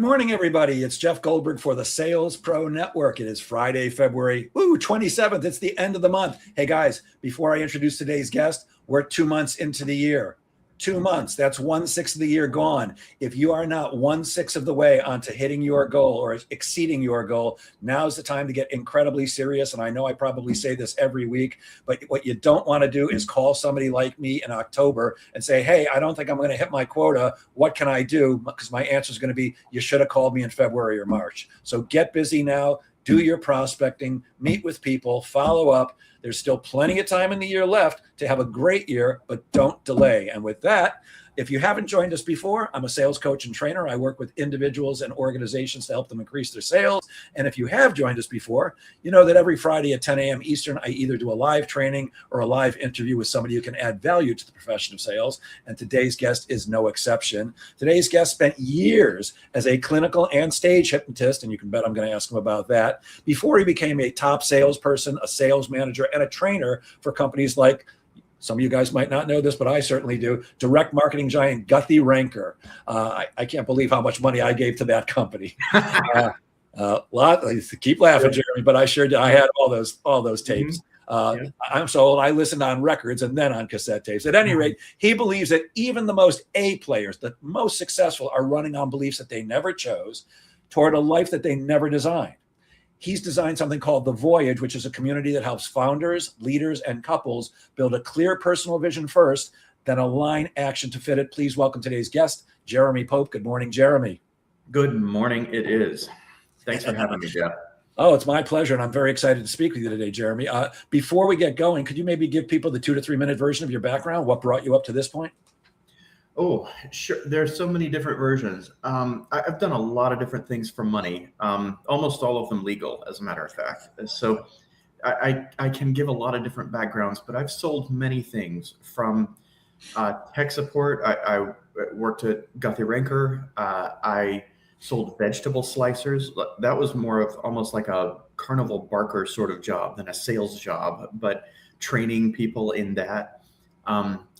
morning, everybody. It's Jeff Goldberg for the Sales Pro Network. It is Friday, February 27th. It's the end of the month. Hey, guys, before I introduce today's guest, we're 2 months into the year. 2 months, that's 1/6 of the year gone. If you are not 1/6 of the way onto hitting your goal or exceeding your goal, now's the time to get incredibly serious. And I know I probably say this every week, but what you don't want to do is call somebody like me in October and say, hey, I don't think I'm going to hit my quota. What can I do? Because my answer is going to be, you should have called me in February or March. So get busy now. Do your prospecting, meet with people, follow up. There's still plenty of time in the year left to have a great year, but don't delay. And with that, if you haven't joined us before, I'm a sales coach and trainer. I work with individuals and organizations to help them increase their sales. And if you have joined us before, you know that every Friday at 10 a.m. Eastern, I either do a live training or a live interview with somebody who can add value to the profession of sales. And today's guest is no exception. Today's guest spent years as a clinical and stage hypnotist, and you can bet I'm going to ask him about that, before he became a top salesperson, a sales manager, and a trainer for companies like, some of you guys might not know this, but I certainly do, direct marketing giant Guthy-Renker. I can't believe how much money I gave to that company. Keep laughing, Jeremy, but I sure did. I had all those tapes. I'm so old, I listened on records and then on cassette tapes. At any rate, he believes that even the most A players, the most successful, are running on beliefs that they never chose toward a life that they never designed. He's designed something called The Voyage, which is a community that helps founders, leaders, and couples build a clear personal vision first, then align action to fit it. Please welcome today's guest, Jeremy Pope. Good morning, Jeremy. Good morning. It is. Thanks for having me, Jeff. Oh, it's my pleasure, and I'm very excited to speak with you today, Jeremy. Before we get going, could you maybe give people the 2 to 3 minute version of your background? What brought you up to this point? Oh, sure. There's so many different versions. I've done a lot of different things for money, almost all of them legal, as a matter of fact. So I can give a lot of different backgrounds, but I've sold many things from tech support. I worked at Guthy-Renker. I sold vegetable slicers. That was more of almost like a carnival barker sort of job than a sales job, but training people in that.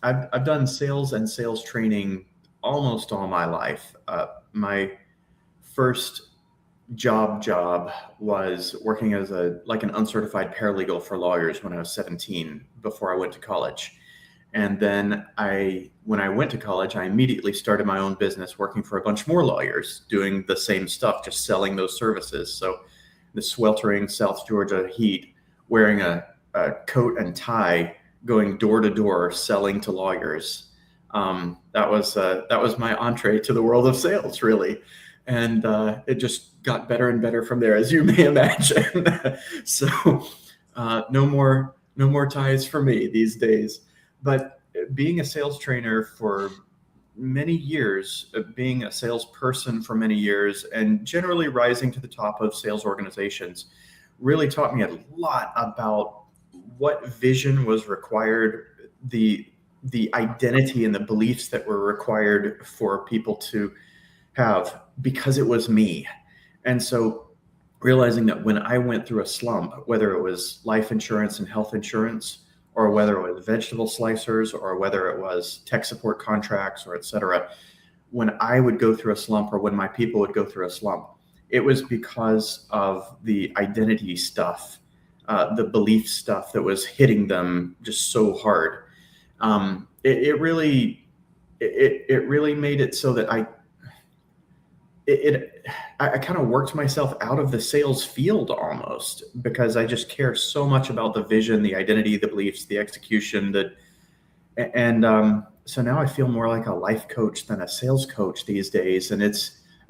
I've done sales and sales training almost all my life. My first job was working as an uncertified paralegal for lawyers when I was 17 before I went to college. And then when I went to college, I immediately started my own business working for a bunch more lawyers doing the same stuff, just selling those services. So the sweltering South Georgia heat, wearing a coat and tie, going door to door, selling to lawyers. That was my entree to the world of sales, really. And it just got better and better from there, as you may imagine. So no more ties for me these days. But being a sales trainer for many years, being a salesperson for many years, and generally rising to the top of sales organizations really taught me a lot about what vision was required, the identity and the beliefs that were required for people to have, because it was me. And so realizing that when I went through a slump, whether it was life insurance and health insurance, or whether it was vegetable slicers, or whether it was tech support contracts, or et cetera, when I would go through a slump, or when my people would go through a slump, it was because of the identity stuff, the belief stuff that was hitting them just so hard. It really made it so that I kind of worked myself out of the sales field almost, because I just care so much about the vision, the identity, the beliefs, the execution, so now I feel more like a life coach than a sales coach these days. And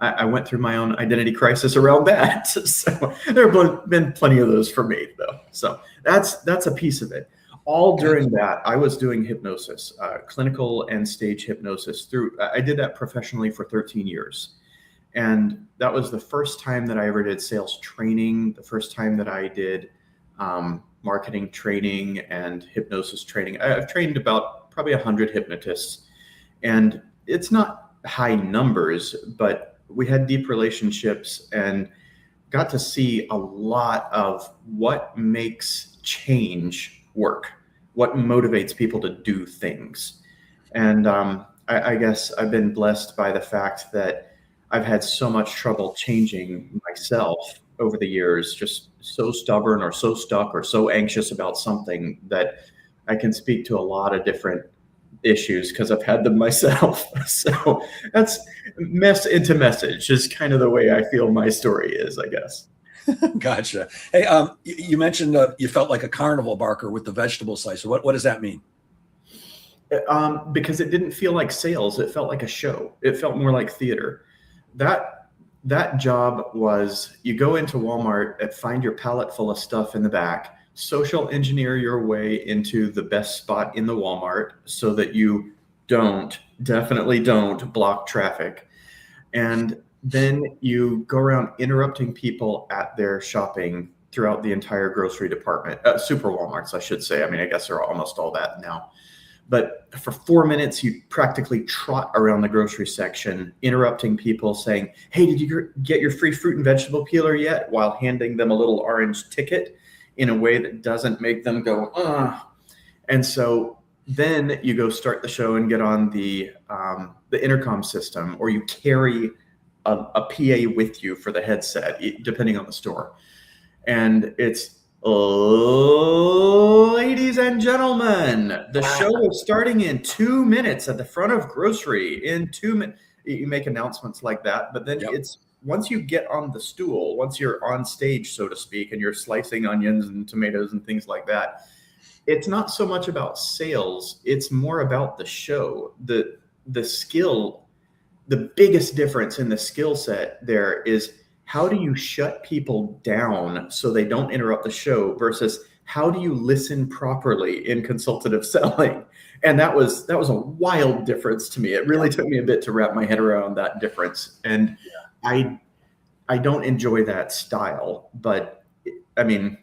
I went through my own identity crisis around that. So there have been plenty of those for me, though. So that's a piece of it. All during that, I was doing hypnosis, clinical and stage hypnosis. I did that professionally for 13 years. And that was the first time that I ever did sales training, the first time that I did marketing training and hypnosis training. I've trained about probably 100 hypnotists. And it's not high numbers, but we had deep relationships and got to see a lot of what makes change work, what motivates people to do things. And I guess I've been blessed by the fact that I've had so much trouble changing myself over the years, just so stubborn or so stuck or so anxious about something that I can speak to a lot of different issues because I've had them myself. So that's mess into message is kind of the way I feel my story is, I guess. Gotcha. Hey, you mentioned you felt like a carnival barker with the vegetable slicer. What does that mean? Because it didn't feel like sales. It felt like a show. It felt more like theater. That job was, you go into Walmart and find your pallet full of stuff in the back, social engineer your way into the best spot in the Walmart so that you definitely don't block traffic. And then you go around interrupting people at their shopping throughout the entire grocery department, super Walmarts, I should say. I mean, I guess they're almost all that now. But for 4 minutes, you practically trot around the grocery section, interrupting people saying, hey, did you get your free fruit and vegetable peeler yet? While handing them a little orange ticket in a way that doesn't make them go, ugh. And so then you go start the show and get on the intercom system, or you carry a PA with you for the headset, depending on the store. And it's, ladies and gentlemen, the show is starting in 2 minutes at the front of grocery. In 2 minutes, you make announcements like that. But then it's, once you get on the stool, once you're on stage, so to speak, and you're slicing onions and tomatoes and things like that, it's not so much about sales. It's more about the show, the skill. The biggest difference in the skill set there is, how do you shut people down so they don't interrupt the show versus how do you listen properly in consultative selling? And that was a wild difference to me. It really took me a bit to wrap my head around that difference. And I don't enjoy that style, but I mean,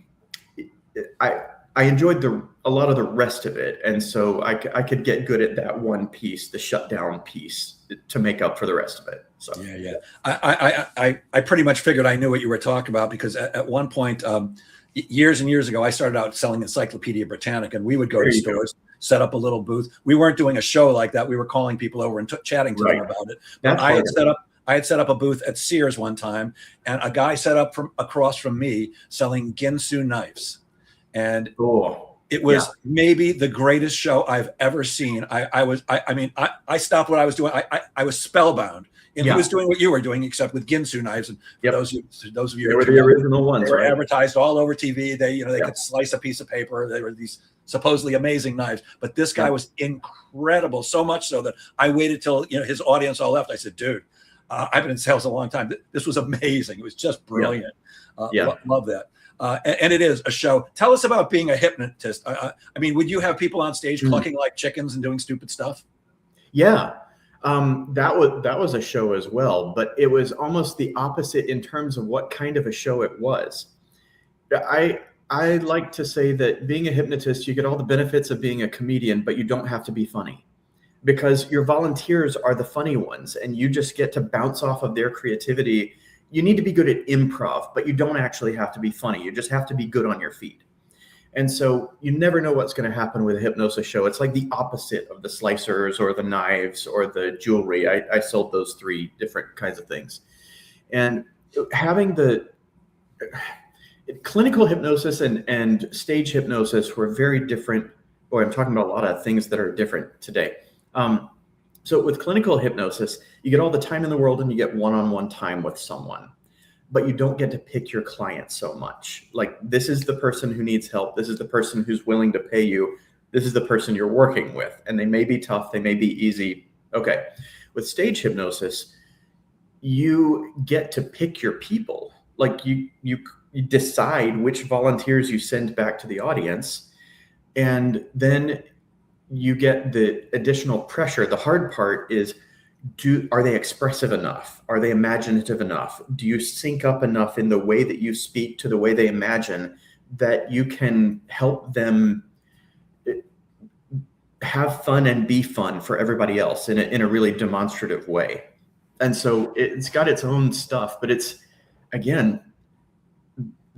I enjoyed a lot of the rest of it. And so I could get good at that one piece, the shutdown piece, to make up for the rest of it. So yeah. I pretty much figured I knew what you were talking about, because at one point, years and years ago, I started out selling Encyclopedia Britannica, and we would go to stores, set up a little booth. We weren't doing a show like that. We were calling people over and chatting to them about it. But I had set up a booth at Sears one time, and a guy set up from across from me selling Ginsu knives. And it was maybe the greatest show I've ever seen. I stopped what I was doing. I was spellbound. And he was doing what you were doing, except with Ginsu knives. And those of you, they were the original ones. They were advertised all over TV. They could slice a piece of paper. They were these supposedly amazing knives. But this guy was incredible, so much so that I waited till his audience all left. I said, dude, I've been in sales a long time. This was amazing. It was just brilliant. Love that. And it is a show. Tell us about being a hypnotist. I mean, would you have people on stage clucking like chickens and doing stupid stuff? Yeah, that was a show as well, but it was almost the opposite in terms of what kind of a show it was. I like to say that being a hypnotist, you get all the benefits of being a comedian, but you don't have to be funny, because your volunteers are the funny ones, and you just get to bounce off of their creativity. You need to be good at improv, but you don't actually have to be funny. You just have to be good on your feet. And so you never know what's going to happen with a hypnosis show. It's like the opposite of the slicers or the knives or the jewelry. I sold those 3 different kinds of things. And having the clinical hypnosis and stage hypnosis were very different. Boy, I'm talking about a lot of things that are different today. So with clinical hypnosis, you get all the time in the world and you get one-on-one time with someone, but you don't get to pick your client so much. Like, this is the person who needs help. This is the person who's willing to pay you. This is the person you're working with. And they may be tough. They may be easy. Okay. With stage hypnosis, you get to pick your people. Like, you decide which volunteers you send back to the audience. And then you get the additional pressure. The hard part is, are they expressive enough? Are they imaginative enough? Do you sync up enough in the way that you speak to the way they imagine that you can help them have fun and be fun for everybody else in a really demonstrative way? And so it's got its own stuff, but it's, again,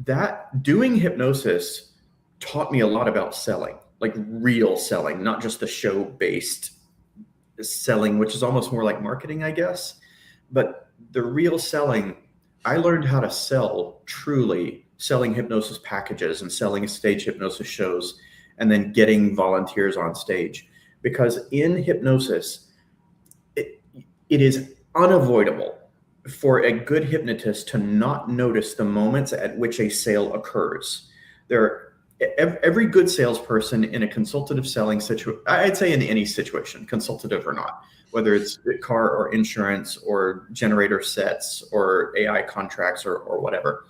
that doing hypnosis taught me a lot about selling. Like real selling, not just the show-based selling, which is almost more like marketing, I guess. But the real selling, I learned how to sell truly, selling hypnosis packages and selling stage hypnosis shows, and then getting volunteers on stage. Because in hypnosis, it is unavoidable for a good hypnotist to not notice the moments at which a sale occurs. Every good salesperson in a consultative selling situation, I'd say in any situation, consultative or not, whether it's car or insurance or generator sets or AI contracts or whatever,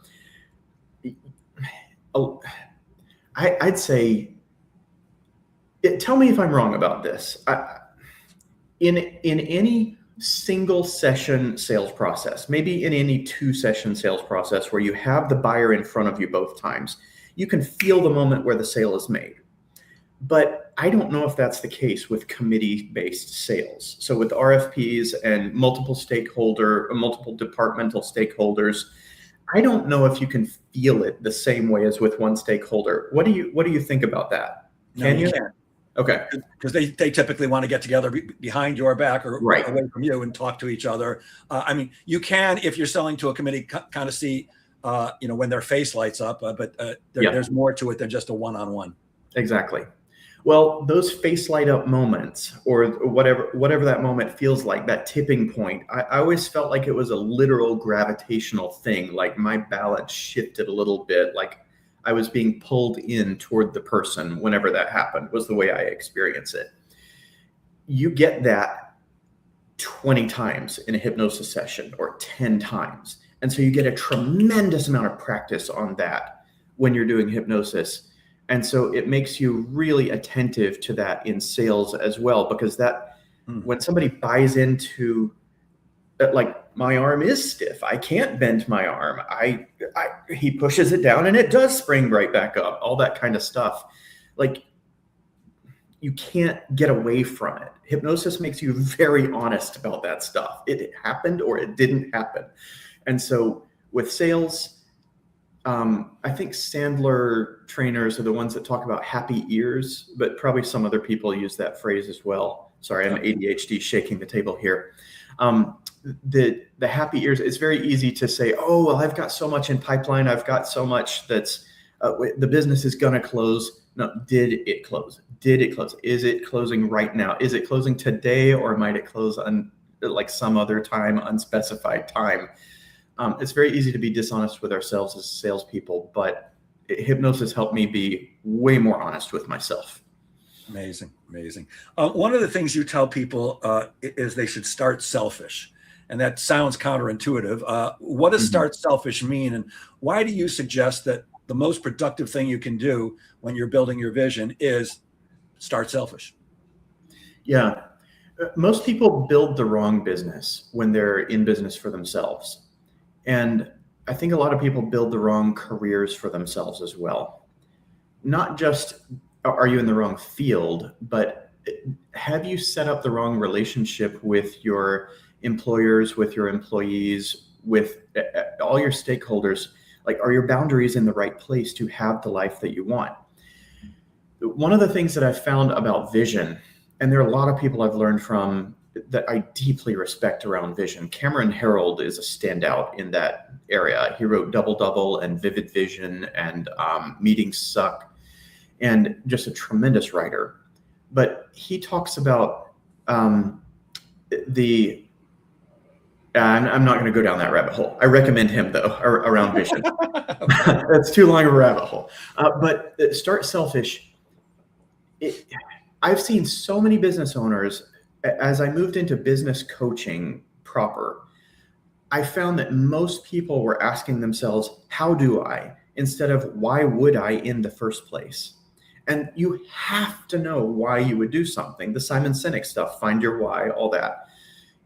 I'd say, tell me if I'm wrong about this. In any single session sales process, maybe in any 2-session sales process where you have the buyer in front of you both times, you can feel the moment where the sale is made. But I don't know if that's the case with committee-based sales. So with RFPs and multiple departmental stakeholders, I don't know if you can feel it the same way as with one stakeholder. What do you think about that? Can you? Can't. Okay. Because they typically want to get together behind your back or right away from you and talk to each other. I mean, you can, if you're selling to a committee, kind of see, when their face lights up, but there's more to it than just a one-on-one. Exactly. Well, those face light up moments, or whatever that moment feels like, that tipping point, I always felt like it was a literal gravitational thing. Like my balance shifted a little bit, like I was being pulled in toward the person whenever that happened, was the way I experience it. You get that 20 times in a hypnosis session or 10 times. And so you get a tremendous amount of practice on that when you're doing hypnosis. And so it makes you really attentive to that in sales as well, because when somebody buys into like, my arm is stiff, I can't bend my arm, he pushes it down and it does spring right back up, all that kind of stuff. Like, you can't get away from it. Hypnosis makes you very honest about that stuff. It happened or it didn't happen. And so with sales, I think Sandler trainers are the ones that talk about happy ears, but probably some other people use that phrase as well. Sorry, I'm ADHD shaking the table here. The happy ears, it's very easy to say, oh, well, I've got so much in pipeline. I've got so much that's the business is going to close. No, did it close? Did it close? Is it closing right now? Is it closing today, or might it close on like some other time, unspecified time? It's very easy to be dishonest with ourselves as salespeople, but hypnosis helped me be way more honest with myself. Amazing. One of the things you tell people is they should start selfish. And that sounds counterintuitive. What does start selfish mean? And why do you suggest that the most productive thing you can do when you're building your vision is start selfish? Yeah. Most people build the wrong business when they're in business for themselves. And I think a lot of people build the wrong careers for themselves as well. Not just are you in the wrong field, but have you set up the wrong relationship with your employers, with your employees, with all your stakeholders? Like, are your boundaries in the right place to have the life that you want? One of the things that I've found about vision, and there are a lot of people I've learned from that I deeply respect around vision. Cameron Herold is a standout in that area. He wrote Double Double and Vivid Vision and Meetings Suck, and just a tremendous writer. But he talks about I'm not going to go down that rabbit hole. I recommend him, though, around vision. That's too long of a rabbit hole. But start selfish. I've seen so many business owners, as I moved into business coaching proper, I found that most people were asking themselves, how do I, instead of why would I in the first place? And you have to know why you would do something. The Simon Sinek stuff, find your why, all that.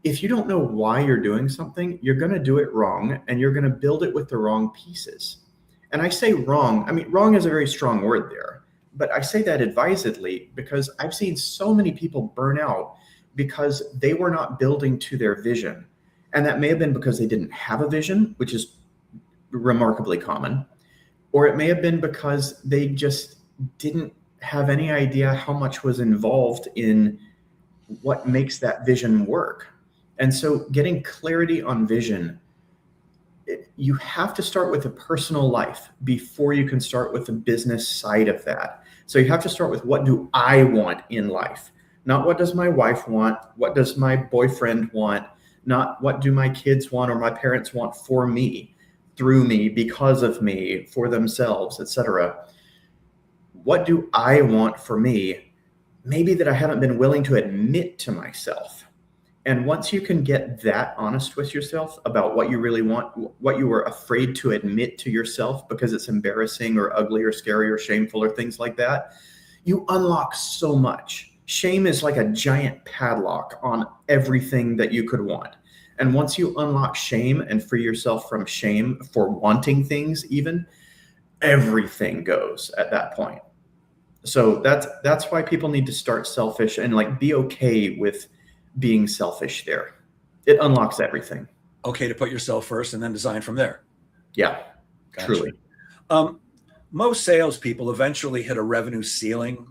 If you don't know why you're doing something, you're going to do it wrong, and you're going to build it with the wrong pieces. And I say wrong, I mean, wrong is a very strong word there, but I say that advisedly because I've seen so many people burn out because they were not building to their vision. And that may have been because they didn't have a vision, which is remarkably common, or it may have been because they just didn't have any idea how much was involved in what makes that vision work. And so getting clarity on vision, you have to start with a personal life before you can start with the business side of that. So you have to start with, what do I want in life? Not what does my wife want? What does my boyfriend want? Not what do my kids want or my parents want for me, through me, because of me, for themselves, etc. What do I want for me? Maybe that I haven't been willing to admit to myself. And once you can get that honest with yourself about what you really want, what you were afraid to admit to yourself because it's embarrassing or ugly or scary or shameful or things like that, you unlock so much. Shame is like a giant padlock on everything that you could want. And once you unlock shame and free yourself from shame for wanting things, even, everything goes at that point. So that's why people need to start selfish and like be okay with being selfish there. It unlocks everything. Okay to put yourself first and then design from there. Yeah, Gotcha. truly. Most salespeople eventually hit a revenue ceiling.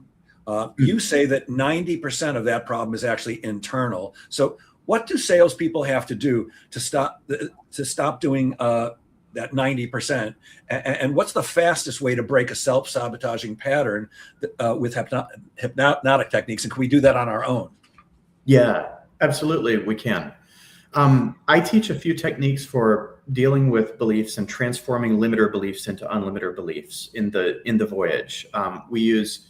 You say that 90% of that problem is actually internal. So what do salespeople have to do to stop doing that 90%? And what's the fastest way to break a self-sabotaging pattern with hypnotic techniques? And can we do that on our own? Yeah, absolutely, we can. I teach a few techniques for dealing with beliefs and transforming limiter beliefs into unlimiter beliefs in the voyage. We use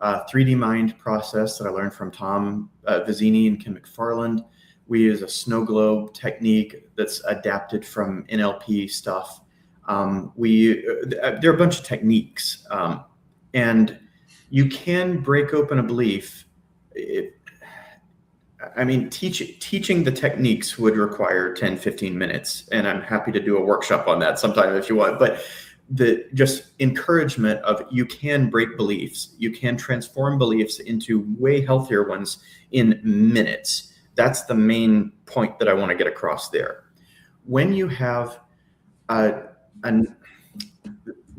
3D mind process that I learned from Tom Vizzini and Kim McFarland. We use a snow globe technique that's adapted from NLP stuff. There are a bunch of techniques, and you can break open a belief. Teaching the techniques would require 10, 15 minutes, and I'm happy to do a workshop on that sometime if you want. But the just encouragement of, you can break beliefs, you can transform beliefs into way healthier ones in minutes. That's the main point that I want to get across there. When you have the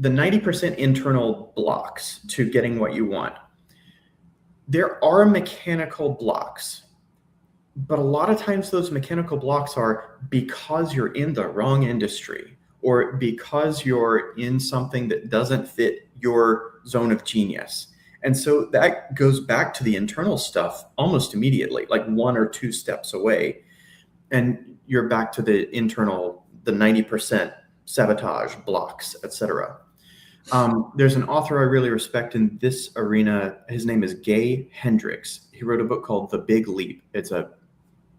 90% internal blocks to getting what you want, there are mechanical blocks. But a lot of times those mechanical blocks are because you're in the wrong industry, or because you're in something that doesn't fit your zone of genius. And so that goes back to the internal stuff almost immediately, like 1 or 2 steps away. And you're back to the internal, the 90% sabotage blocks, etc. There's an author I really respect in this arena. His name is Gay Hendricks. He wrote a book called The Big Leap. It's a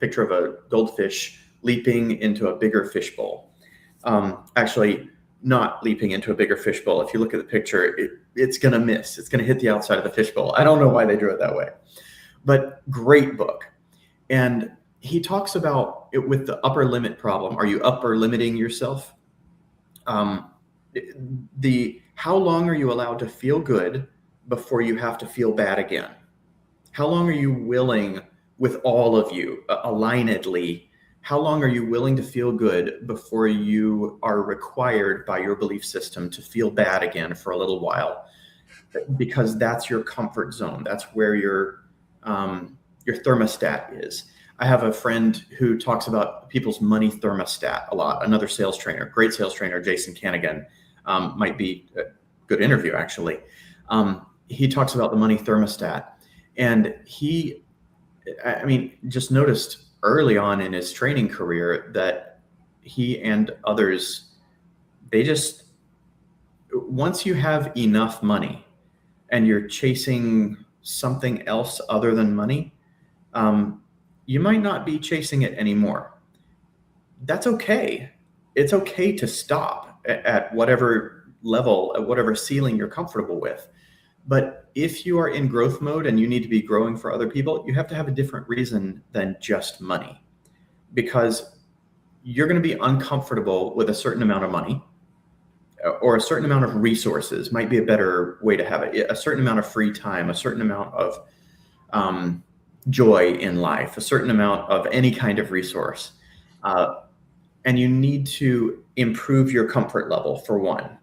picture of a goldfish leaping into a bigger fishbowl. Actually, not leaping into a bigger fishbowl. If you look at the picture, it's going to miss. It's going to hit the outside of the fishbowl. I don't know why they drew it that way, but great book. And he talks about it with the upper limit problem. Are you upper limiting yourself? How long are you allowed to feel good before you have to feel bad again? How long are you willing, with all of you, alignedly, how long are you willing to feel good before you are required by your belief system to feel bad again for a little while? Because that's your comfort zone. That's where your thermostat is. I have a friend who talks about people's money thermostat a lot. Another sales trainer, great sales trainer, Jason Canigan, might be a good interview, actually. He talks about the money thermostat. And just noticed early on in his training career that he and others, once you have enough money and you're chasing something else other than money, you might not be chasing it anymore. That's okay. It's okay to stop at whatever level, at whatever ceiling you're comfortable with. But if you are in growth mode and you need to be growing for other people, you have to have a different reason than just money, because you're going to be uncomfortable with a certain amount of money, or a certain amount of resources might be a better way to have it. A certain amount of free time, a certain amount of joy in life, a certain amount of any kind of resource. And you need to improve your comfort level, for one.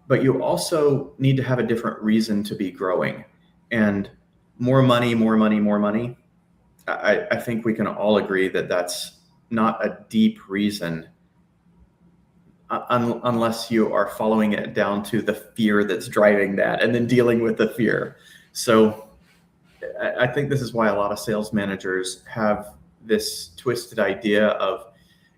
But you also need to have a different reason to be growing. And more money. I think we can all agree that that's not a deep reason, unless you are following it down to the fear that's driving that and then dealing with the fear. So I think this is why a lot of sales managers have this twisted idea of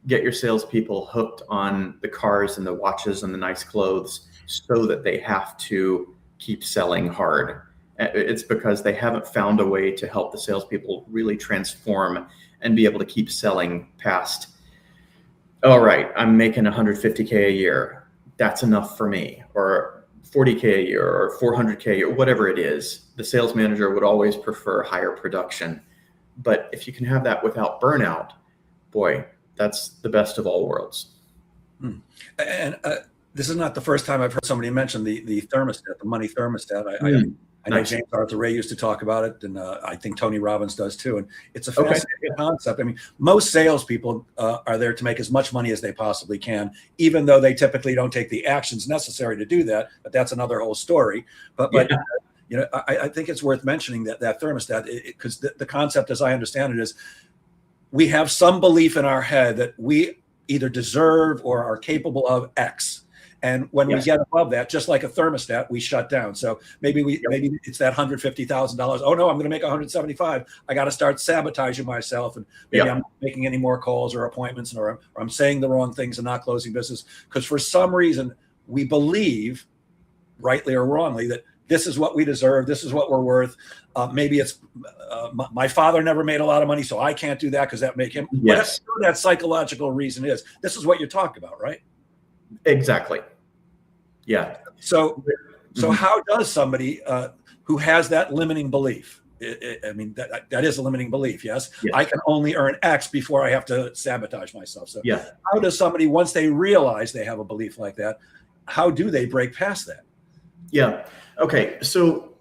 get your salespeople hooked on the cars and the watches and the nice clothes so that they have to keep selling hard. It's because they haven't found a way to help the salespeople really transform and be able to keep selling past, all right, I'm making 150K a year. That's enough for me. Or 40K a year or 400K a year, whatever it is. The sales manager would always prefer higher production. But if you can have that without burnout, boy, that's the best of all worlds. And this is not the first time I've heard somebody mention the thermostat, the money thermostat. I know James Arthur Ray used to talk about it, and I think Tony Robbins does too. And it's a fascinating concept. I mean, most salespeople are there to make as much money as they possibly can, even though they typically don't take the actions necessary to do that. But that's another whole story. But you know, I think it's worth mentioning that thermostat, because the concept, as I understand it, is we have some belief in our head that we either deserve or are capable of X. And when we get above that, just like a thermostat, we shut down. So maybe maybe it's that $150,000. Oh no, I'm going to make 175. I got to start sabotaging myself, and maybe I'm not making any more calls or appointments, or I'm saying the wrong things and not closing business because for some reason we believe, rightly or wrongly, that this is what we deserve. This is what we're worth. Maybe it's my father never made a lot of money, so I can't do that because that make him. Yes, whatever that psychological reason is. This is what you're talking about, right? Exactly. Yeah. So how does somebody who has that limiting belief? I mean, that is a limiting belief. Yes, I can only earn X before I have to sabotage myself. So how does somebody, once they realize they have a belief like that, how do they break past that? Yeah. Okay. So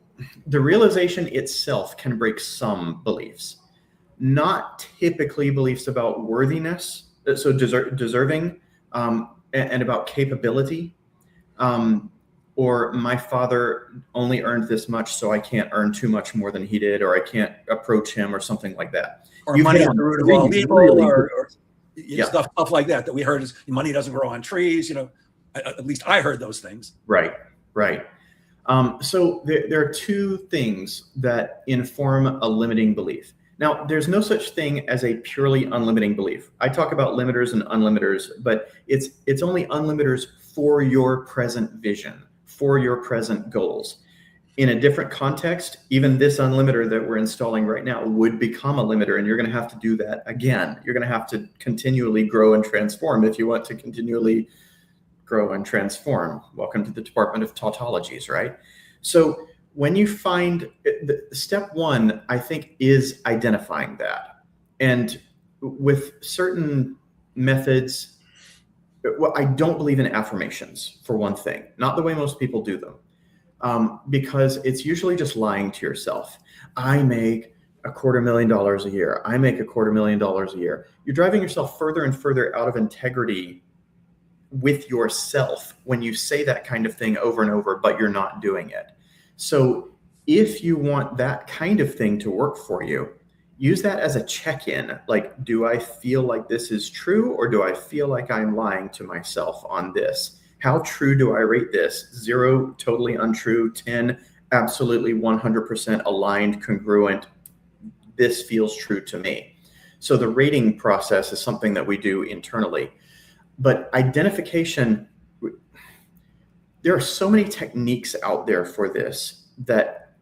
the realization itself can break some beliefs, not typically beliefs about worthiness. So deserving, and about capability, or my father only earned this much, so I can't earn too much more than he did, or I can't approach him, or something like that. Or money is the root of all evil, or stuff like that we heard is money doesn't grow on trees. You know, at least I heard those things. Right. So there are two things that inform a limiting belief. Now, there's no such thing as a purely unlimiting belief. I talk about limiters and unlimiters, but it's only unlimiters for your present vision, for your present goals. In a different context, even this unlimiter that we're installing right now would become a limiter, and you're going to have to do that again. You're going to have to continually grow and transform if you want to continually grow and transform. Welcome to the Department of Tautologies, right? So when you find step one, I think, is identifying that. And with certain methods, well, I don't believe in affirmations, for one thing, not the way most people do them, because it's usually just lying to yourself. I make $250,000 a year. I make $250,000 a year. You're driving yourself further and further out of integrity with yourself when you say that kind of thing over and over, but you're not doing it. So if you want that kind of thing to work for you, use that as a check-in. Like, do I feel like this is true, or do I feel like I'm lying to myself on this? How true do I rate this? 0, totally untrue. 10, absolutely 100% aligned, congruent. This feels true to me. So the rating process is something that we do internally. But identification, there are so many techniques out there for this that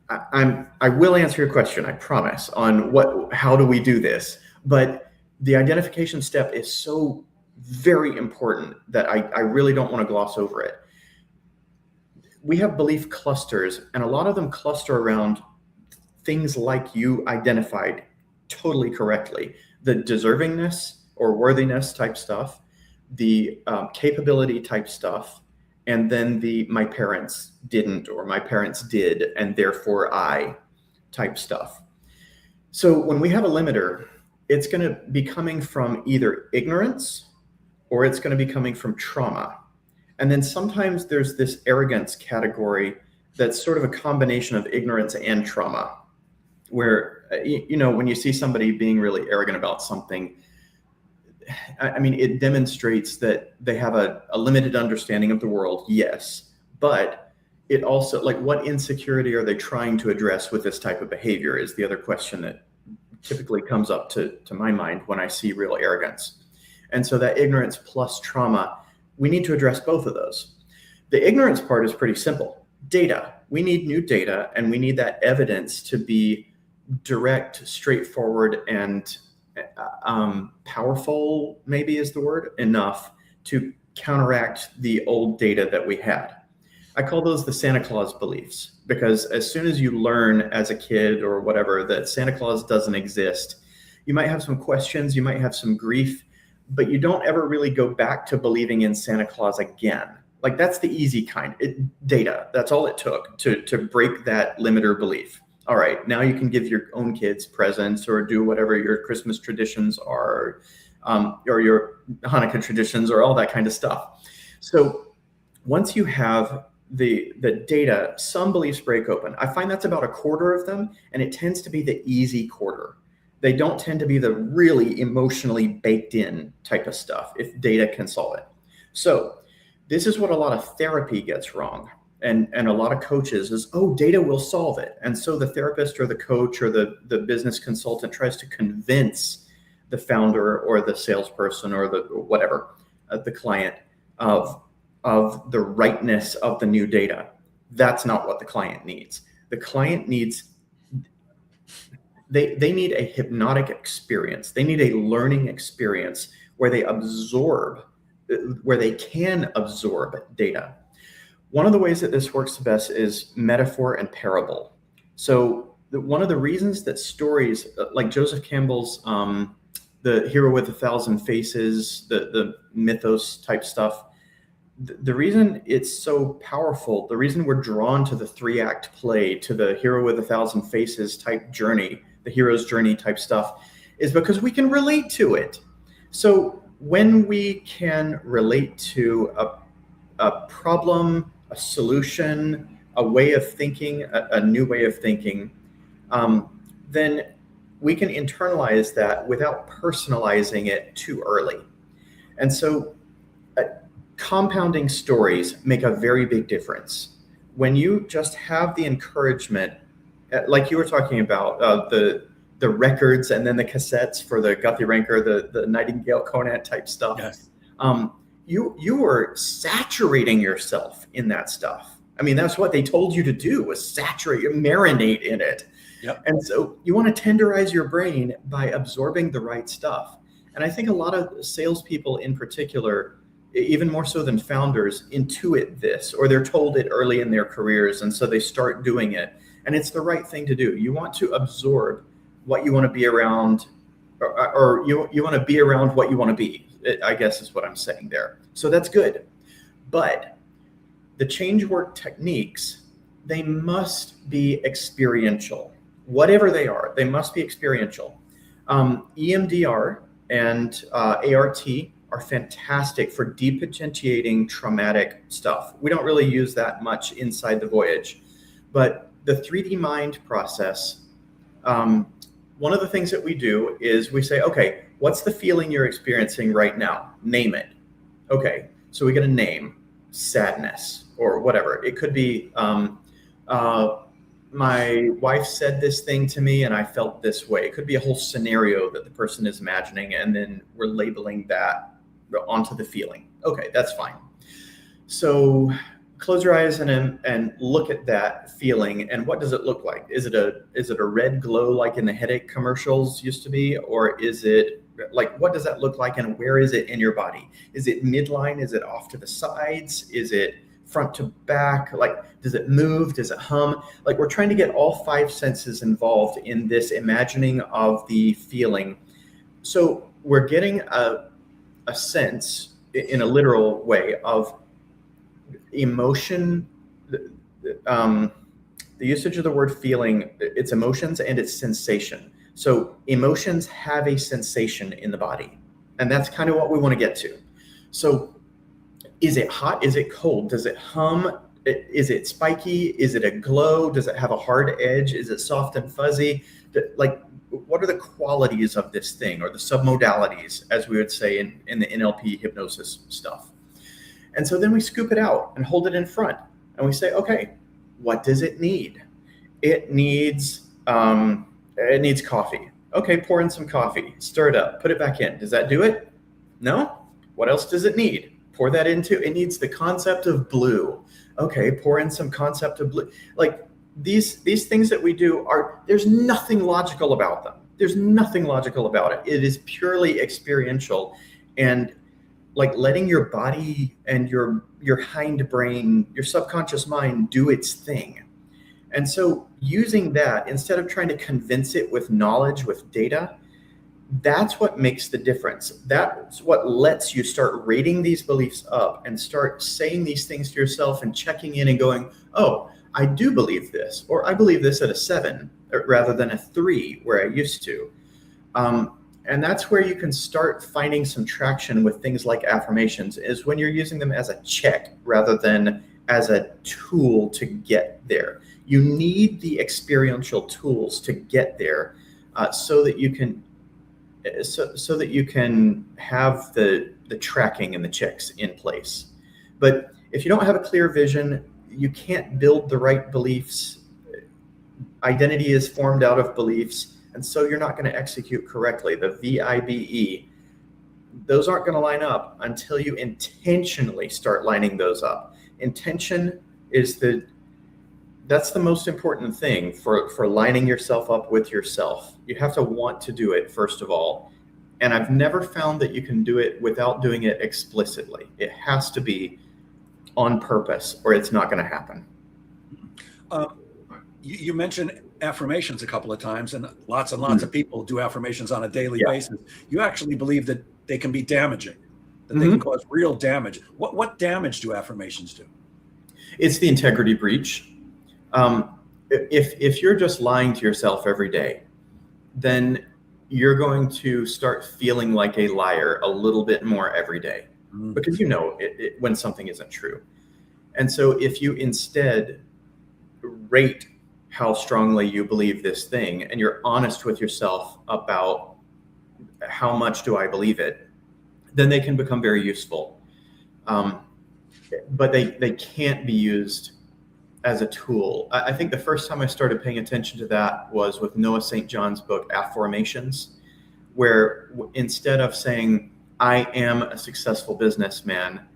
I will answer your question, I promise, on how do we do this. But the identification step is so very important that I really don't want to gloss over it. We have belief clusters, and a lot of them cluster around things like you identified totally correctly. The deservingness or worthiness type stuff, the capability type stuff, and then the my parents didn't, or my parents did, and therefore I type stuff. So when we have a limiter, it's going to be coming from either ignorance or it's going to be coming from trauma. And then sometimes there's this arrogance category that's sort of a combination of ignorance and trauma, where, you know, when you see somebody being really arrogant about something, I mean, it demonstrates that they have a limited understanding of the world, yes, but it also, like, what insecurity are they trying to address with this type of behavior is the other question that typically comes up to my mind when I see real arrogance. And so that ignorance plus trauma, we need to address both of those. The ignorance part is pretty simple. Data. We need new data, and we need that evidence to be direct, straightforward, and powerful, maybe is the word, enough to counteract the old data that we had. I call those the Santa Claus beliefs, because as soon as you learn as a kid or whatever that Santa Claus doesn't exist, you might have some questions, you might have some grief, but you don't ever really go back to believing in Santa Claus again. Like, that's the easy kind. Data, that's all it took to break that limiter belief. All right, now you can give your own kids presents or do whatever your Christmas traditions are, or your Hanukkah traditions or all that kind of stuff. So once you have the data, some beliefs break open. I find that's about a quarter of them, and it tends to be the easy quarter. They don't tend to be the really emotionally baked in type of stuff if data can solve it. So this is what a lot of therapy gets wrong. And a lot of coaches is, oh, data will solve it. And so the therapist or the coach or the business consultant tries to convince the founder or the salesperson or the whatever, the client of the rightness of the new data. That's not what the client needs. The client needs, they need a hypnotic experience. They need a learning experience where they can absorb data. One of the ways that this works the best is metaphor and parable. So one of the reasons that stories like Joseph Campbell's The Hero with 1,000 Faces, the mythos type stuff, the reason it's so powerful, the reason we're drawn to the 3-act play, to the Hero with 1,000 Faces type journey, the hero's journey type stuff, is because we can relate to it. So when we can relate to a problem, a solution, a way of thinking, a new way of thinking, then we can internalize that without personalizing it too early. And so compounding stories make a very big difference. When you just have the encouragement, like you were talking about, the records and then the cassettes for the Guthy-Renker, the Nightingale Conant type stuff. Yes. You were saturating yourself in that stuff. I mean, that's what they told you to do, was saturate, marinate in it. Yep. And so you want to tenderize your brain by absorbing the right stuff. And I think a lot of salespeople in particular, even more so than founders, intuit this, or they're told it early in their careers, and so they start doing it. And it's the right thing to do. You want to absorb what you want to be around, or you want to be around what you want to be, I guess is what I'm saying there. So that's good. But the change work techniques, they must be experiential. Whatever they are, they must be experiential. EMDR and ART are fantastic for depotentiating traumatic stuff. We don't really use that much inside the voyage, but the 3D mind process, one of the things that we do is we say, okay, what's the feeling you're experiencing right now? Name it. Okay, so we get a name, sadness or whatever. It could be, my wife said this thing to me and I felt this way. It could be a whole scenario that the person is imagining, and then we're labeling that onto the feeling. Okay, that's fine. So close your eyes and look at that feeling, and what does it look like? Is it a red glow like in the headache commercials used to be, or is it like, what does that look like, and where is it in your body? Is it midline? Is it off to the sides? Is it front to back? Like, does it move? Does it hum? Like, we're trying to get all 5 senses involved in this imagining of the feeling. So we're getting a sense in a literal way of emotion. The usage of the word feeling, it's emotions and it's sensation. So emotions have a sensation in the body, and that's kind of what we want to get to. So is it hot? Is it cold? Does it hum? Is it spiky? Is it a glow? Does it have a hard edge? Is it soft and fuzzy? Like, what are the qualities of this thing, or the submodalities, as we would say in the NLP hypnosis stuff. And so then we scoop it out and hold it in front, and we say, okay, what does it need? It needs coffee. Okay, pour in some coffee, stir it up, put it back in. Does that do it? No? What else does it need? Pour that into, it needs the concept of blue. Okay, pour in some concept of blue. Like these things that we do there's nothing logical about them. There's nothing logical about it. It is purely experiential, and like letting your body and your hindbrain, your subconscious mind do its thing. And so using that, instead of trying to convince it with knowledge, with data, that's what makes the difference. That's what lets you start rating these beliefs up and start saying these things to yourself and checking in and going, oh, I do believe this, or I believe this at a 7 rather than a 3 where I used to. And that's where you can start finding some traction with things like affirmations, is when you're using them as a check rather than as a tool to get there. You need the experiential tools to get there, so that you can have the tracking and the checks in place. But if you don't have a clear vision, you can't build the right beliefs. Identity is formed out of beliefs, and so you're not going to execute correctly. The VIBE, those aren't going to line up until you intentionally start lining those up. Intention is that's the most important thing for lining yourself up with yourself. You have to want to do it, first of all. And I've never found that you can do it without doing it explicitly. It has to be on purpose, or it's not going to happen. You mentioned affirmations a couple of times, and lots of people do affirmations on a daily basis. You actually believe that they can be damaging, that they can cause real damage. What damage do affirmations do? It's the integrity breach. If you're just lying to yourself every day, then you're going to start feeling like a liar a little bit more every day, because you know when something isn't true. And so if you instead rate how strongly you believe this thing, and you're honest with yourself about how much do I believe it, then they can become very useful. But they can't be used as a tool. I think the first time I started paying attention to that was with Noah St. John's book, Affirmations, where instead of saying, I am a successful businessman,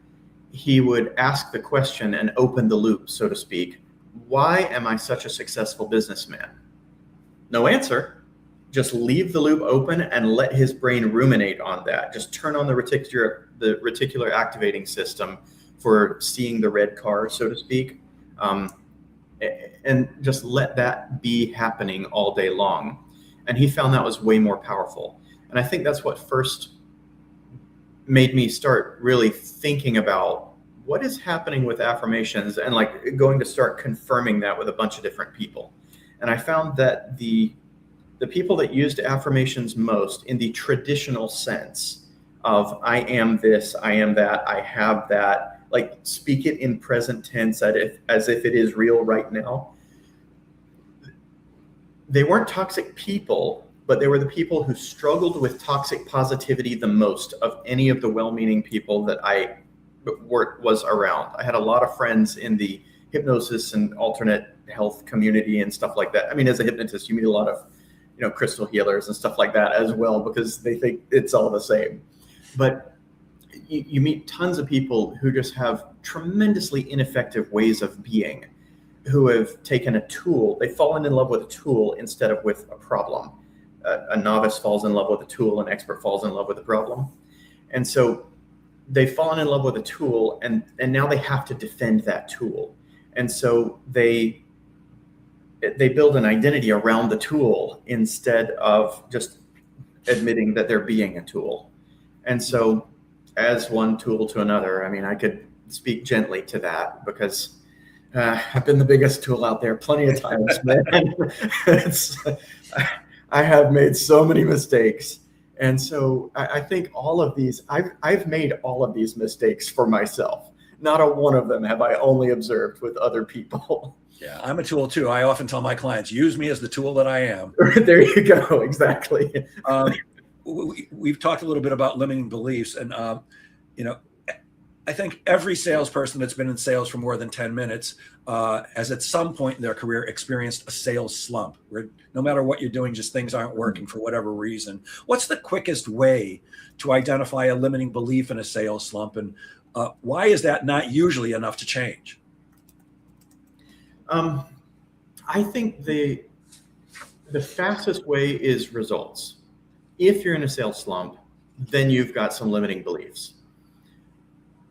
he would ask the question and open the loop, so to speak. Why am I such a successful businessman? No answer. Just leave the loop open and let his brain ruminate on that. Just turn on the reticular activating system for seeing the red car, so to speak. And just let that be happening all day long. And he found that was way more powerful. And I think that's what first made me start really thinking about what is happening with affirmations, and like going to start confirming that with a bunch of different people. And I found that the people that used affirmations most in the traditional sense of I am this, I am that, I have that, like speak it in present tense as if it is real right now. They weren't toxic people, but they were the people who struggled with toxic positivity the most of any of the well-meaning people that I was around. I had a lot of friends in the hypnosis and alternate health community and stuff like that. I mean, as a hypnotist, you meet a lot of, crystal healers and stuff like that as well, because they think it's all the same. But you meet tons of people who just have tremendously ineffective ways of being, who have taken a tool. They've fallen in love with a tool instead of with a problem. A novice falls in love with a tool, an expert falls in love with a problem. And so they've fallen in love with a tool, and now they have to defend that tool. And so they build an identity around the tool instead of just admitting that they're being a tool. And so as one tool to another, I mean, I could speak gently to that because I've been the biggest tool out there plenty of times, man. I have made so many mistakes. And so I think all of these, I've made all of these mistakes for myself. Not a one of them have I only observed with other people. Yeah, I'm a tool too. I often tell my clients, use me as the tool that I am. There you go. Exactly. We've talked a little bit about limiting beliefs, and you know, I think every salesperson that's been in sales for more than 10 minutes has at some point in their career experienced a sales slump where no matter what you're doing, just things aren't working for whatever reason. What's the quickest way to identify a limiting belief in a sales slump, and why is that not usually enough to change? I think the fastest way is results. If you're in a sales slump, then you've got some limiting beliefs.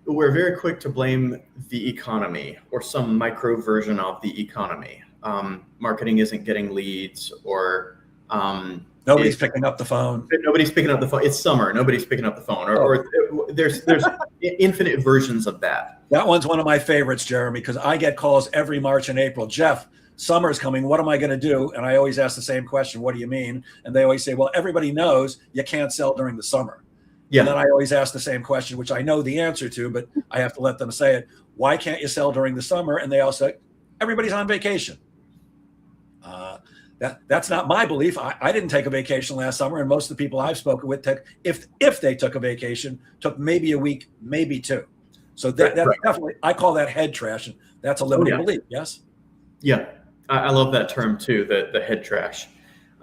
We're very quick to blame the economy or some micro version of the economy. Marketing isn't getting leads, or nobody's picking up the phone. Nobody's picking up the phone. It's summer. Nobody's picking up the phone. Or there's infinite versions of that. That one's one of my favorites, Jeremy, because I get calls every March and April. Jeff, summer's coming. What am I going to do? And I always ask the same question. What do you mean? And they always say, well, everybody knows you can't sell during the summer. Yeah. And then I always ask the same question, which I know the answer to, but I have to let them say it. Why can't you sell during the summer? And they all say, everybody's on vacation. That's not my belief. I didn't take a vacation last summer, and most of the people I've spoken with if they took a vacation, took maybe a week, maybe two. So that's right. Definitely, I call that head trash, and that's a limiting belief. Yes. Yeah, I love that term too. The head trash.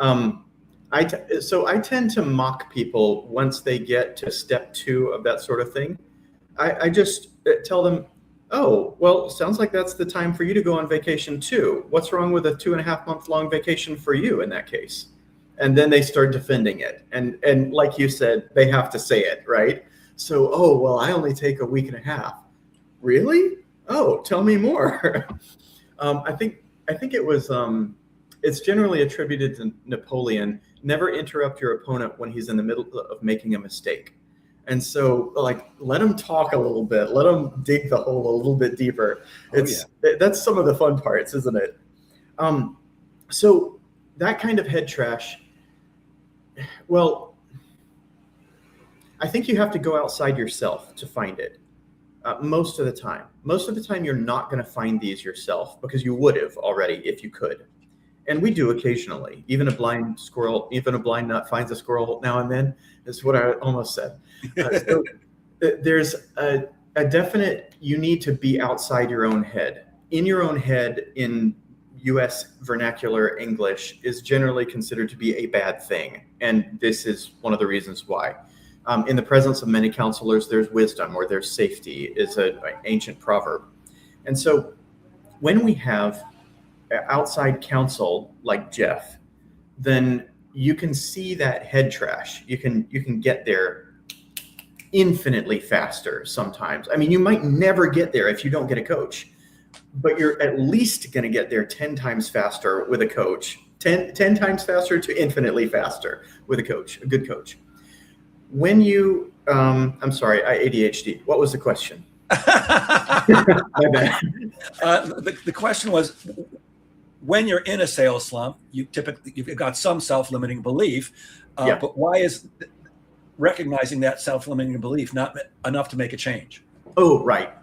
So I tend to mock people once they get to step 2 of that sort of thing. I just tell them, oh, well, sounds like that's the time for you to go on vacation too. What's wrong with a 2.5 month long vacation for you in that case? And then they start defending it. And like you said, they have to say it, right? So, oh, well, I only take a week and a half. Really? Oh, tell me more. I think it was, it's generally attributed to Napoleon. Never interrupt your opponent when he's in the middle of making a mistake. And so, like, let him talk a little bit. Let him dig the hole a little bit deeper. That's some of the fun parts, isn't it? So that kind of head trash, well, I think you have to go outside yourself to find it. Most of the time. Most of the time, you're not going to find these yourself because you would have already if you could. And we do occasionally. Even a blind nut finds a squirrel now and then, is what I almost said. So there's a definite, you need to be outside your own head. In your own head, in US vernacular English, is generally considered to be a bad thing. And this is one of the reasons why. In the presence of many counselors, there's wisdom, or there's safety, is an ancient proverb. And so when we have outside counsel like Jeff, then you can see that head trash. You can get there infinitely faster sometimes. I mean, you might never get there if you don't get a coach, but you're at least going to get there 10 times faster with a coach, 10 times faster to infinitely faster with a coach, a good coach. When you, I'm sorry, I ADHD. What was the question? My bad. The question was, when you're in a sales slump, you've got some self-limiting belief, but why is recognizing that self-limiting belief not enough to make a change? Oh, right.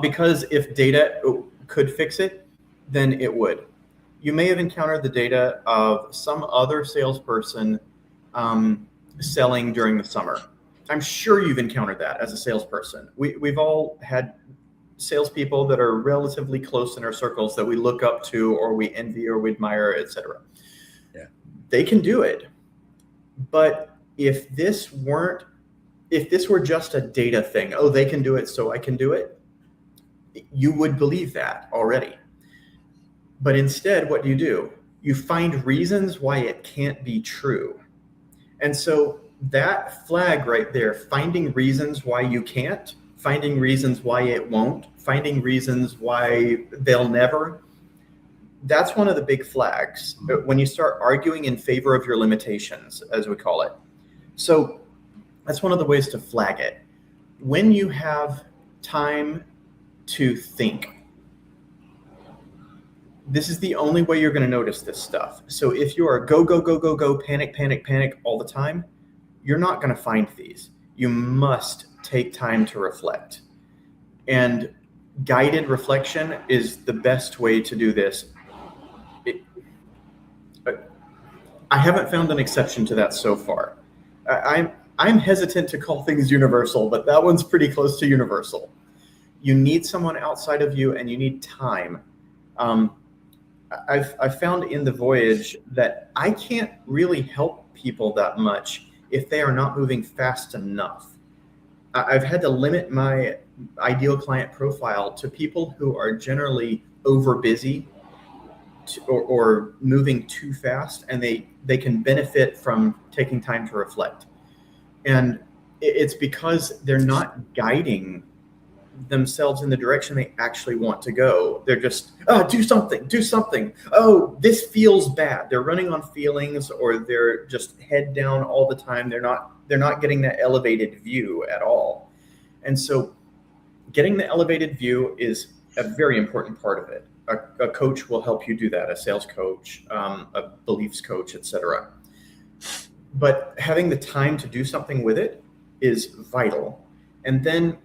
Because if data could fix it, then it would. You may have encountered the data of some other salesperson selling during the summer. I'm sure you've encountered that as a salesperson. We've all had salespeople that are relatively close in our circles that we look up to, or we envy, or we admire, etc. Yeah. They can do it. But if this were just a data thing, oh, they can do it, so I can do it, you would believe that already. But instead, what do? You find reasons why it can't be true. And so that flag right there, finding reasons why you can't, finding reasons why it won't, finding reasons why they'll never, that's one of the big flags when you start arguing in favor of your limitations, as we call it. So that's one of the ways to flag it. When you have time to think, this is the only way you're going to notice this stuff. So if you are go, panic, panic, panic all the time, you're not going to find these. You must take time to reflect. And guided reflection is the best way to do this. I haven't found an exception to that so far. I'm hesitant to call things universal, but that one's pretty close to universal. You need someone outside of you, and you need time. I've found in the voyage that I can't really help people that much if they are not moving fast enough. I've had to limit my ideal client profile to people who are generally over busy or moving too fast, and they can benefit from taking time to reflect. And it's because they're not guiding themselves in the direction they actually want to go. They're just, oh, do something. Oh, this feels bad. They're running on feelings, or they're just head down all the time. They're not getting that elevated view at all. And so getting the elevated view is a very important part of it. A coach will help you do that, a sales coach, a beliefs coach, etc. But having the time to do something with it is vital. And then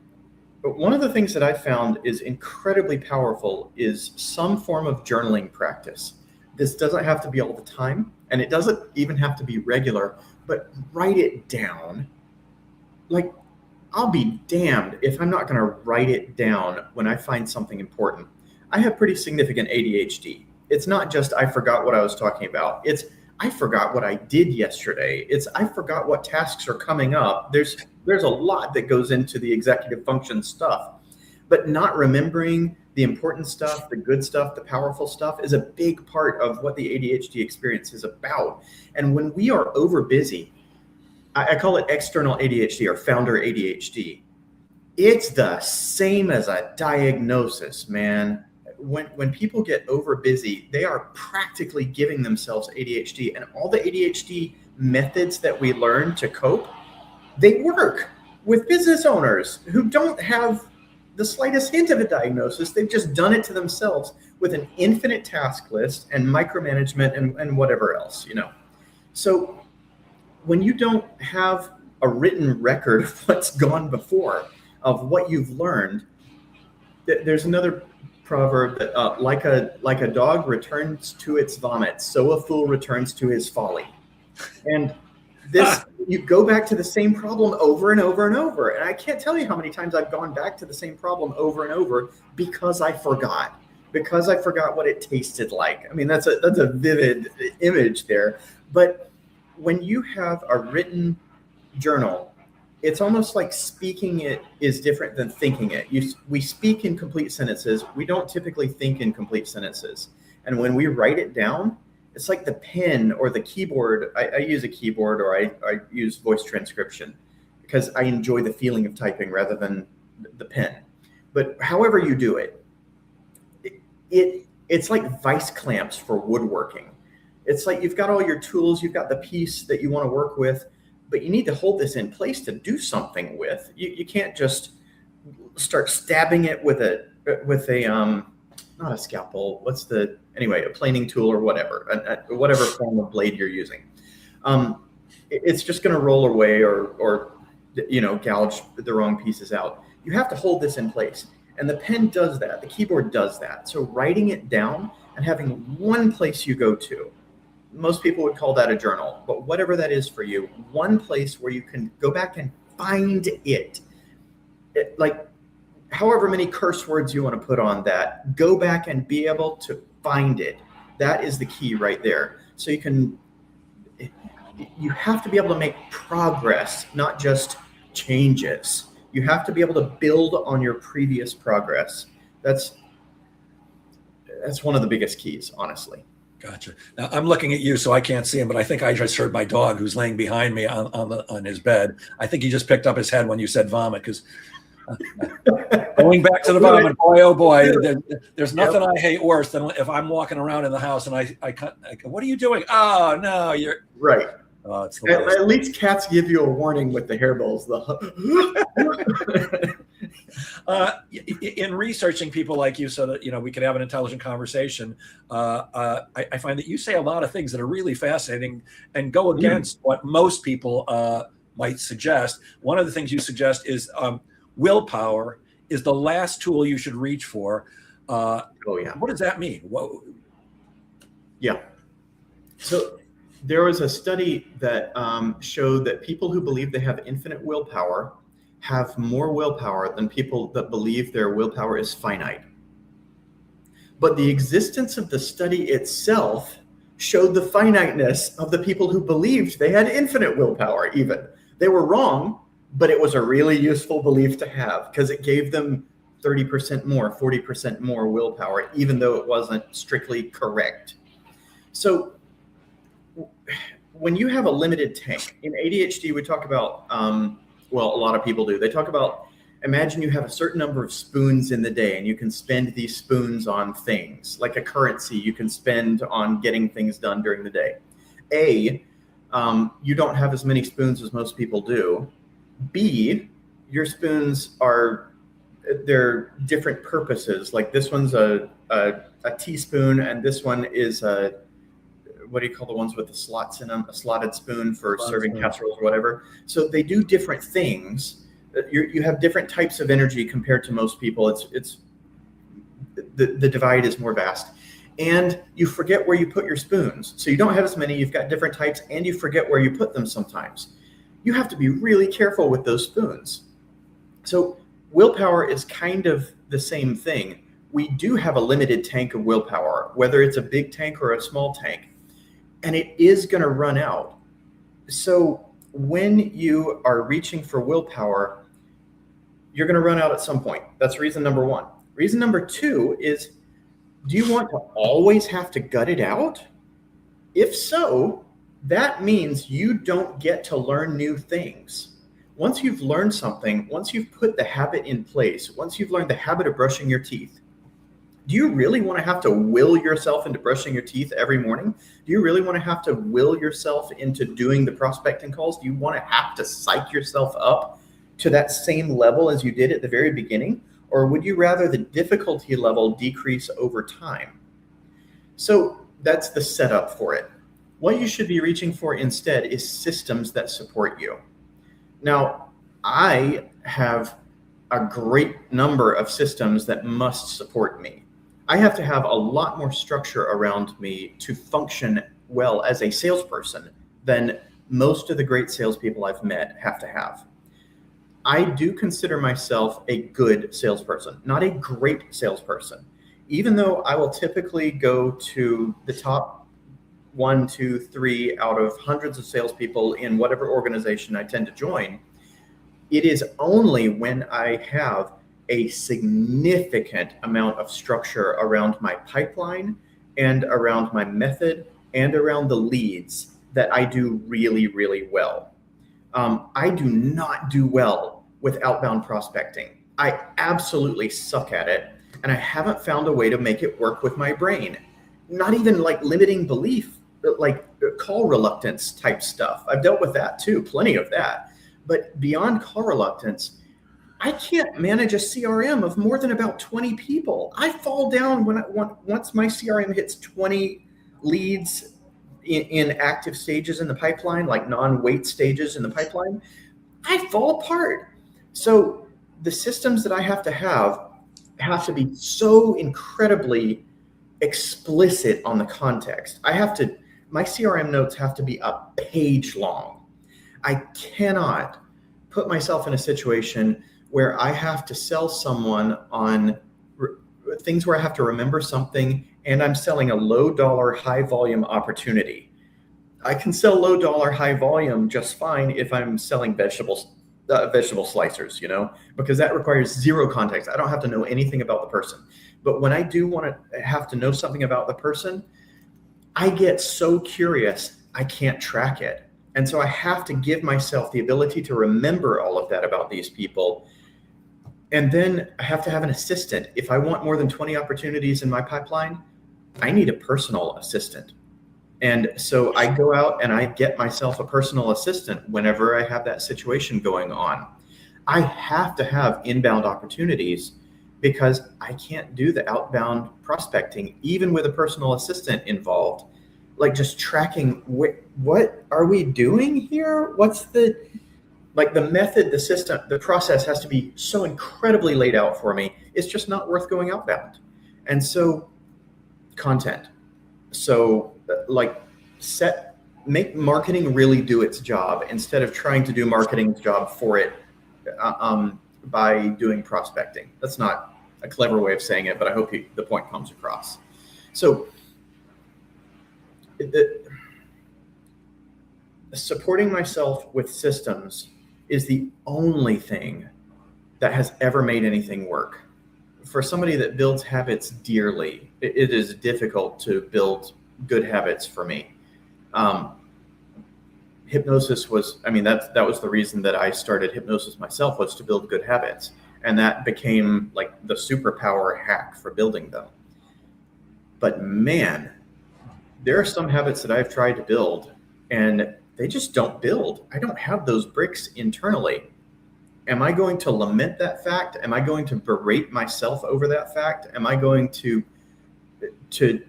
one of the things that I found is incredibly powerful is some form of journaling practice. This doesn't have to be all the time, and it doesn't even have to be regular, but write it down. Like, I'll be damned if I'm not going to write it down when I find something important. I have pretty significant ADHD. It's not just I forgot what I was talking about. It's I forgot what I did yesterday. It's I forgot what tasks are coming up. There's a lot that goes into the executive function stuff, but not remembering the important stuff, the good stuff, the powerful stuff is a big part of what the ADHD experience is about. And when we are over busy, I call it external ADHD or founder ADHD. It's the same as a diagnosis, man. When people get over busy, they are practically giving themselves ADHD, and all the ADHD methods that we learn to cope, they work with business owners who don't have the slightest hint of a diagnosis. They've just done it to themselves with an infinite task list and micromanagement and whatever else, So when you don't have a written record of what's gone before, of what you've learned, there's another proverb that like a dog returns to its vomit, so a fool returns to his folly. And this, you go back to the same problem over and over and over. And I can't tell you how many times I've gone back to the same problem over and over because I forgot what it tasted like. I mean, that's a vivid image there. But when you have a written journal, it's almost like speaking it is different than thinking it. We speak in complete sentences. We don't typically think in complete sentences. And when we write it down, it's like the pen or the keyboard. I use a keyboard, or I use voice transcription because I enjoy the feeling of typing rather than the pen. But however you do it, it's like vice clamps for woodworking. It's like you've got all your tools, you've got the piece that you want to work with, but you need to hold this in place to do something with. You can't just start stabbing it with a not a scalpel. A planing tool or whatever, whatever form of blade you're using. It's just going to roll away or gouge the wrong pieces out. You have to hold this in place. And the pen does that. The keyboard does that. So writing it down and having one place you go to, most people would call that a journal, but whatever that is for you, one place where you can go back and find it. Like however many curse words you want to put on that, go back and be able to find it. That is the key right there. So you have to be able to make progress, not just changes. You have to be able to build on your previous progress. That's one of the biggest keys, honestly. Gotcha. Now I'm looking at you, so I can't see him, but I think I just heard my dog, who's laying behind me on his bed. I think he just picked up his head when you said vomit, because going back to the vomit, boy, oh boy, there's nothing I hate worse than if I'm walking around in the house and I what are you doing? Oh no, you're right. Oh, it's at least cats give you a warning with the hairballs. In researching people like you, so that we could have an intelligent conversation, I find that you say a lot of things that are really fascinating and go against what most people might suggest. One of the things you suggest is willpower is the last tool you should reach for. Oh yeah. What does that mean? Yeah. So there was a study that showed that people who believe they have infinite willpower have more willpower than people that believe their willpower is finite. But the existence of the study itself showed the finiteness of the people who believed they had infinite willpower even. They were wrong, but it was a really useful belief to have because it gave them 30% more, 40% more willpower, even though it wasn't strictly correct. So when you have a limited tank, in ADHD, we talk about, well, a lot of people do. They talk about, imagine you have a certain number of spoons in the day and you can spend these spoons on things like a currency you can spend on getting things done during the day. You don't have as many spoons as most people do. B, your spoons they're different purposes. Like this one's a teaspoon and this one is what do you call the ones with the slots in them? A slotted spoon for serving casseroles or whatever. So they do different things. You have different types of energy compared to most people. It's the divide is more vast. And you forget where you put your spoons. So you don't have as many, you've got different types, and you forget where you put them sometimes. You have to be really careful with those spoons. So willpower is kind of the same thing. We do have a limited tank of willpower, whether it's a big tank or a small tank, and it is going to run out. So when you are reaching for willpower, you're going to run out at some point. That's reason number one. Reason number two is, do you want to always have to gut it out? If so, that means you don't get to learn new things. Once you've learned something, once you've put the habit in place, once you've learned the habit of brushing your teeth, do you really want to have to will yourself into brushing your teeth every morning? Do you really want to have to will yourself into doing the prospecting calls? Do you want to have to psych yourself up to that same level as you did at the very beginning? Or would you rather the difficulty level decrease over time? So that's the setup for it. What you should be reaching for instead is systems that support you. Now, I have a great number of systems that must support me. I have to have a lot more structure around me to function well as a salesperson than most of the great salespeople I've met have to have. I do consider myself a good salesperson, not a great salesperson. Even though I will typically go to the top 1, 2, 3 out of hundreds of salespeople in whatever organization I tend to join, it is only when I have a significant amount of structure around my pipeline and around my method and around the leads that I do really, really well. I do not do well with outbound prospecting. I absolutely suck at it, and I haven't found a way to make it work with my brain. Not even like limiting belief, but like call reluctance type stuff. I've dealt with that too, plenty of that. But beyond call reluctance, I can't manage a CRM of more than about 20 people. I fall down once my CRM hits 20 leads in active stages in the pipeline, like non-wait stages in the pipeline, I fall apart. So the systems that I have to be so incredibly explicit on the context. My CRM notes have to be a page long. I cannot put myself in a situation where I have to sell someone on things where I have to remember something and I'm selling a low dollar, high volume opportunity. I can sell low dollar, high volume just fine if I'm selling vegetable slicers, because that requires zero context. I don't have to know anything about the person. But when I do want to have to know something about the person, I get so curious, I can't track it. And so I have to give myself the ability to remember all of that about these people. And then I have to have an assistant. If I want more than 20 opportunities in my pipeline, I need a personal assistant. And so I go out and I get myself a personal assistant whenever I have that situation going on. I have to have inbound opportunities because I can't do the outbound prospecting, even with a personal assistant involved. Like just tracking, what are we doing here? Like the method, the system, the process has to be so incredibly laid out for me. It's just not worth going outbound. And so content. So like make marketing really do its job instead of trying to do marketing's job for it by doing prospecting. That's not a clever way of saying it, but I hope the point comes across. So supporting myself with systems is the only thing that has ever made anything work. For somebody that builds habits dearly, it is difficult to build good habits for me. Hypnosis was, that was the reason that I started hypnosis myself, was to build good habits. And that became like the superpower hack for building them. But man, there are some habits that I've tried to build and they just don't build. I don't have those bricks internally. Am I going to lament that fact? Am I going to berate myself over that fact? Am I going to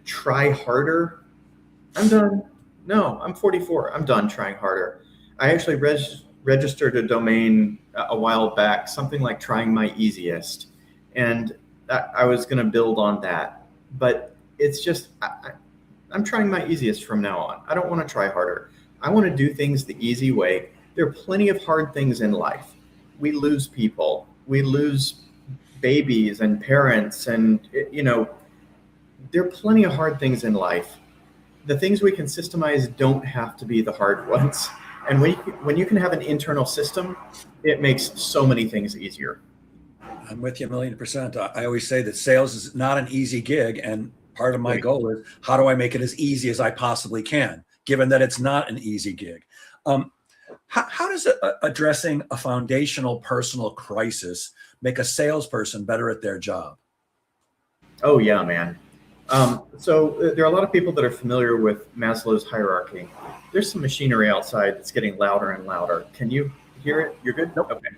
try harder? I'm done. No, I'm 44. I'm done trying harder. I actually registered a domain a while back, something like trying my easiest. And I was going to build on that. But it's just, I'm trying my easiest from now on. I don't want to try harder. I want to do things the easy way. There are plenty of hard things in life. We lose people. We lose babies and parents. And, there are plenty of hard things in life. The things we can systemize don't have to be the hard ones. And when you can have an internal system, it makes so many things easier. I'm with you 1,000,000%. I always say that sales is not an easy gig. And part of my goal is, how do I make it as easy as I possibly can, given that it's not an easy gig? How does addressing a foundational personal crisis make a salesperson better at their job? Oh, yeah, man. So there are a lot of people that are familiar with Maslow's hierarchy. There's some machinery outside that's getting louder and louder. Can you hear it? You're good? Nope. Okay.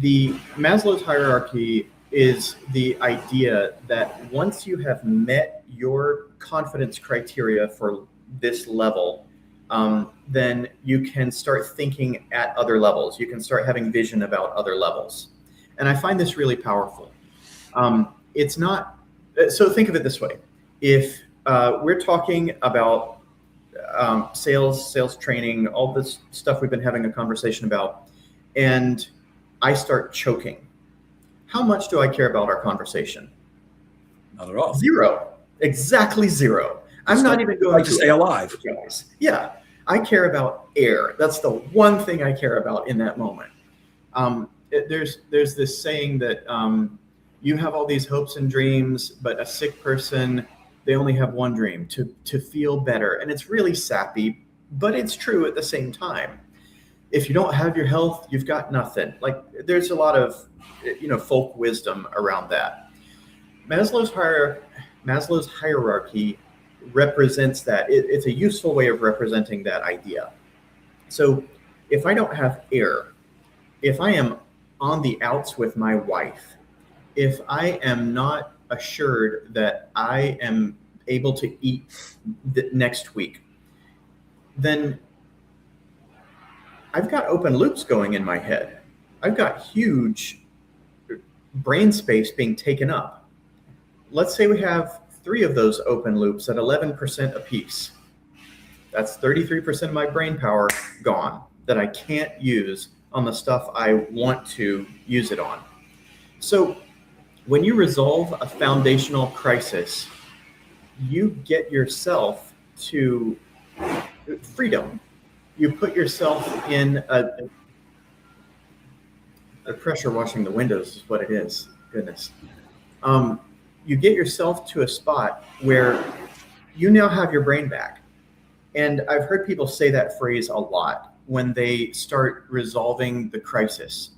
The Maslow's hierarchy is the idea that once you have met your confidence criteria for this level, then you can start thinking at other levels. You can start having vision about other levels. And I find this really powerful. It's not, so think of it this way. If we're talking about sales training, all this stuff we've been having a conversation about, and I start choking, how much do I care about our conversation? Not at all. Zero. Exactly zero. I'm not even going to stay alive. Yeah. I care about air. That's the one thing I care about in that moment. There's this saying that you have all these hopes and dreams, but a sick person, they only have one dream, to feel better. And it's really sappy, but it's true at the same time. If you don't have your health, you've got nothing. Like, there's a lot of, folk wisdom around that. Maslow's hierarchy represents that. It's a useful way of representing that idea. So if I don't have air, if I am on the outs with my wife, if I am not assured that I am able to eat next week, then I've got open loops going in my head. I've got huge brain space being taken up. Let's say we have 3 of those open loops at 11% apiece. That's 33% of my brain power gone that I can't use on the stuff I want to use it on. So when you resolve a foundational crisis, you get yourself to freedom. You put yourself in a pressure washing the windows is what it is. Goodness. You get yourself to a spot where you now have your brain back. And I've heard people say that phrase a lot when they start resolving the crisis.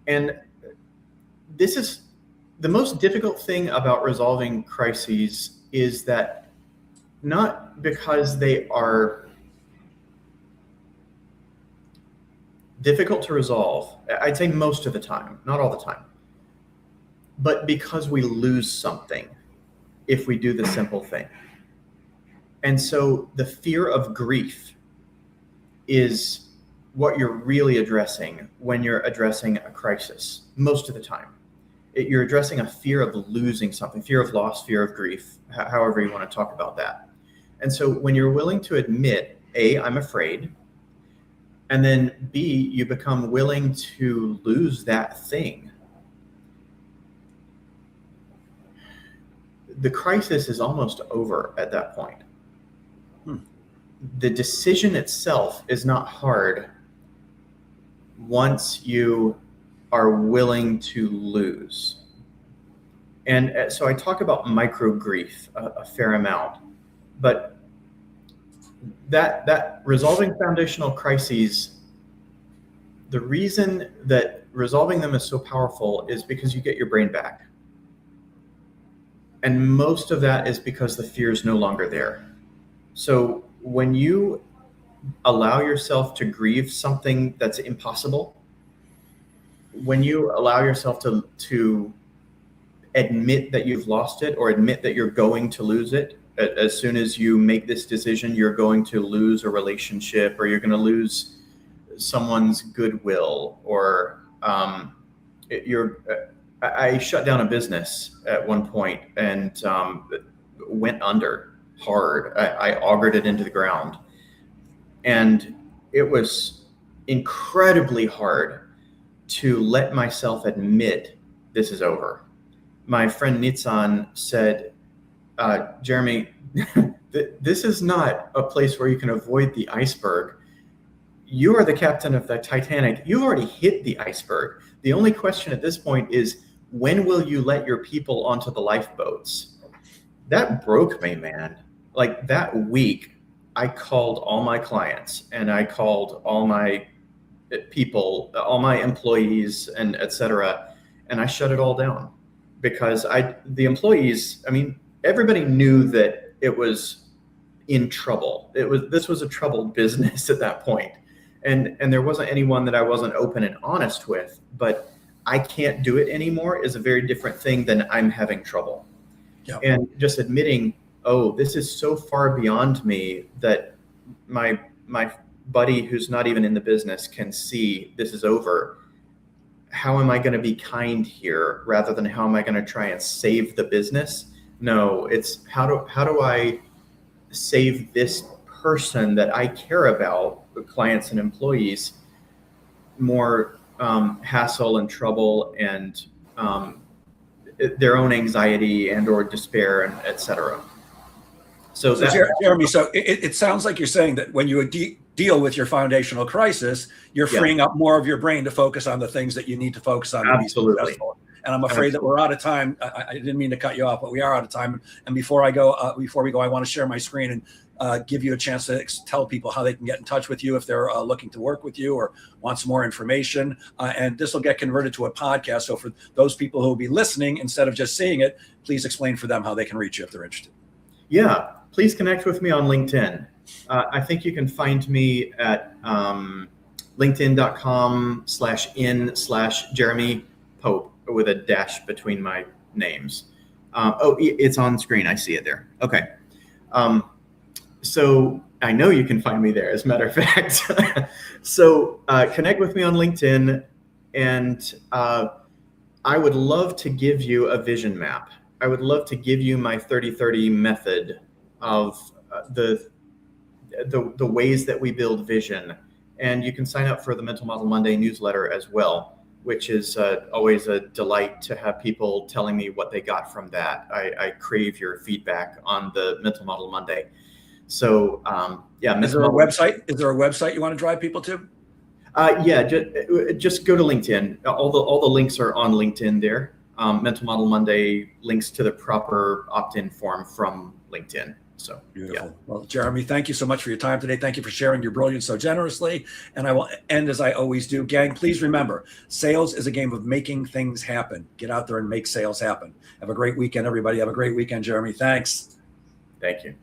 And this is the most difficult thing about resolving crises, is that not because they are difficult to resolve, I'd say most of the time, not all the time, but because we lose something if we do the simple thing. And so the fear of grief is what you're really addressing when you're addressing a crisis most of the time. You're addressing a fear of losing something, fear of loss, fear of grief, however you want to talk about that. And so when you're willing to admit, A, I'm afraid, and then B, you become willing to lose that thing, the crisis is almost over at that point. The decision itself is not hard once you are willing to lose. And so I talk about micro grief a fair amount, but that resolving foundational crises, the reason that resolving them is so powerful is because you get your brain back. And most of that is because the fear is no longer there. So when you allow yourself to grieve something that's impossible, when you allow yourself to admit that you've lost it, or admit that you're going to lose it, as soon as you make this decision, you're going to lose a relationship, or you're going to lose someone's goodwill, or I shut down a business at one point and went under hard. I augured it into the ground. And it was incredibly hard to let myself admit this is over. My friend Nitsan said, Jeremy, this is not a place where you can avoid the iceberg. You are the captain of the Titanic. You've already hit the iceberg. The only question at this point is, when will you let your people onto the lifeboats? That broke me, man. Like that week, I called all my clients and I called all my people, all my employees, and et cetera. And I shut it all down because the employees, I mean, everybody knew that it was in trouble. This was a troubled business at that point. And there wasn't anyone that I wasn't open and honest with, but I can't do it anymore is a very different thing than I'm having trouble. Yep. And just admitting, oh, this is so far beyond me that my buddy who's not even in the business can see this is over. How am I going to be kind here rather than how am I going to try and save the business? No, it's how do I save this person that I care about, the clients and employees, more hassle and trouble and their own anxiety and or despair and et cetera. So Jeremy, so it sounds like you're saying that when you deal with your foundational crisis, you're freeing up more of your brain to focus on the things that you need to focus on. Absolutely. To be successful. And I'm afraid that we're out of time. I didn't mean to cut you off, but we are out of time. And before we go, I want to share my screen and give you a chance to tell people how they can get in touch with you if they're looking to work with you or want some more information. And this will get converted to a podcast. So for those people who will be listening, instead of just seeing it, please explain for them how they can reach you if they're interested. Yeah, please connect with me on LinkedIn. I think you can find me at linkedin.com/in/Jeremy Pope with a dash between my names. It's on screen. I see it there. Okay. So I know you can find me there, as a matter of fact. So connect with me on LinkedIn, and I would love to give you a vision map. I would love to give you my 30-30 method of the ways that we build vision. And you can sign up for the Mental Model Monday newsletter as well, which is always a delight to have people telling me what they got from that. I crave your feedback on the Mental Model Monday. So is there a website? Is there a website you want to drive people to? Just go to LinkedIn. All the links are on LinkedIn there. Mental Model Monday links to the proper opt-in form from LinkedIn. So beautiful. Yeah. Well, Jeremy, thank you so much for your time today. Thank you for sharing your brilliance so generously. And I will end as I always do. Gang, please remember, sales is a game of making things happen. Get out there and make sales happen. Have a great weekend, everybody. Have a great weekend, Jeremy. Thanks. Thank you.